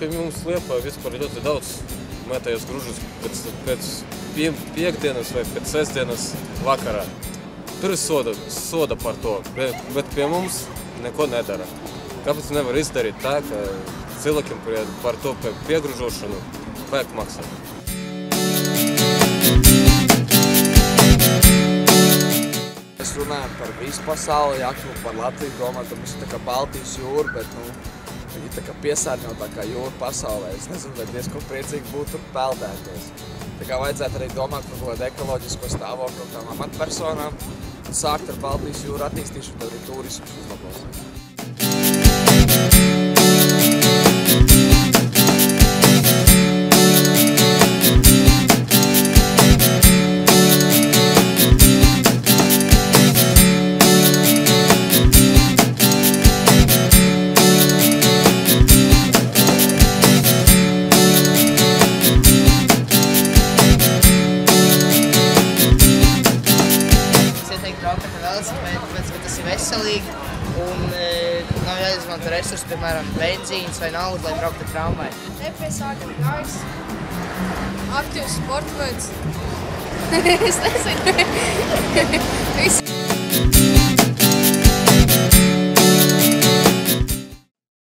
pie mums Liepā vispār ļoti daudz metējos gružus pēc piekdienas vai pēc sestdienas vakarā. Tur ir soda par to, bet pie mums neko nedara. Kāpēc nevar izdarīt tā, ka cilvēkiem par to piegružošanu vajag maksāt? Mēs runājam par visu pasauli, par Latviju, domāju, ka mums ir tā kā Baltijas jūra, bet viņi tā kā piesārņotākā jūra pasaulē. Es nezinu, vai diezko priecīgi būtu tur peldēties. Tā kā vajadzētu arī domāt par kaut kādu ekoloģisko stāvokli tām amatpersonām un sākt ar Baltijas jūru attīstīšanu, tad arī turismus uzlabos. Tāpēc, ka tas ir veselīgi un nav jāizmanto resursi, piemēram, benzīns vai nauda, lai brauktu ar tramvaju. Nepiesākam gājs, aktīvs sporta veids. Es nezinu.